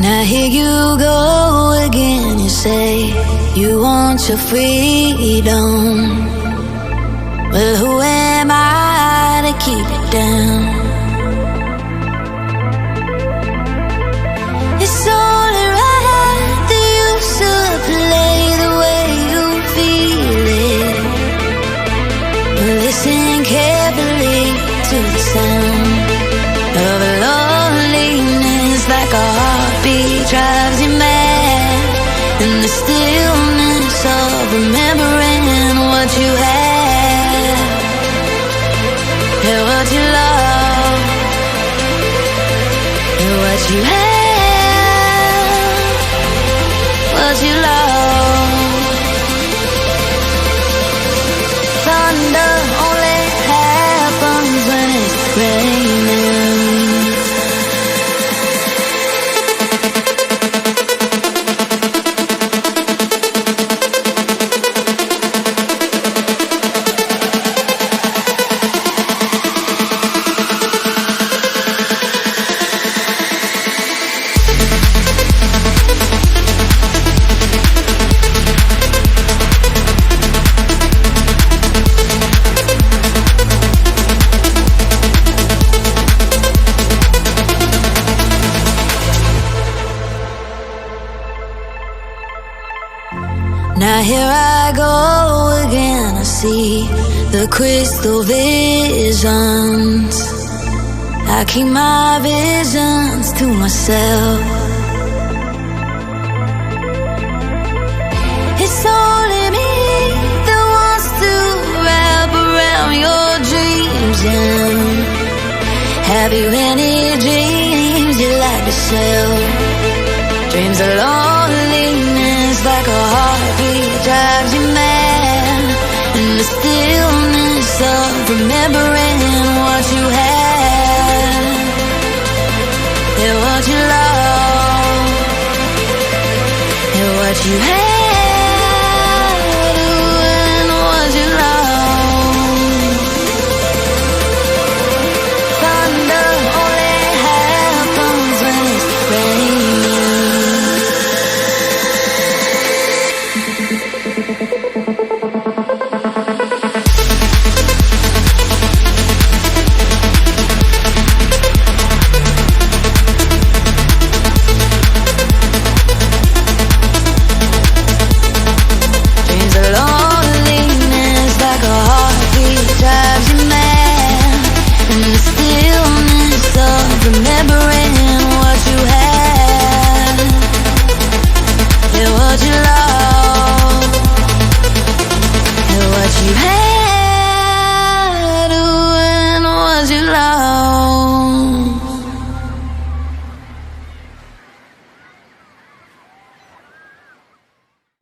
Now here you go again, you say you want your freedom. Well, who am I to keep it down? It's only right that you should play the way you feel it. Listen carefully to the sound of loneliness, like a heartbeat drives you mad, and the stillness of remembering what you had and what you love and what you had, what you love. Thunder only happens when it's raining. Now here I go again, I see the crystal visions. I keep my visions to myself. It's only me that wants to wrap around your dreams. And have you any dreams you like to sell? Dreams of loneliness, like a heartbeat drives you mad, and the stillness of remembering what you had and what you love and what you had.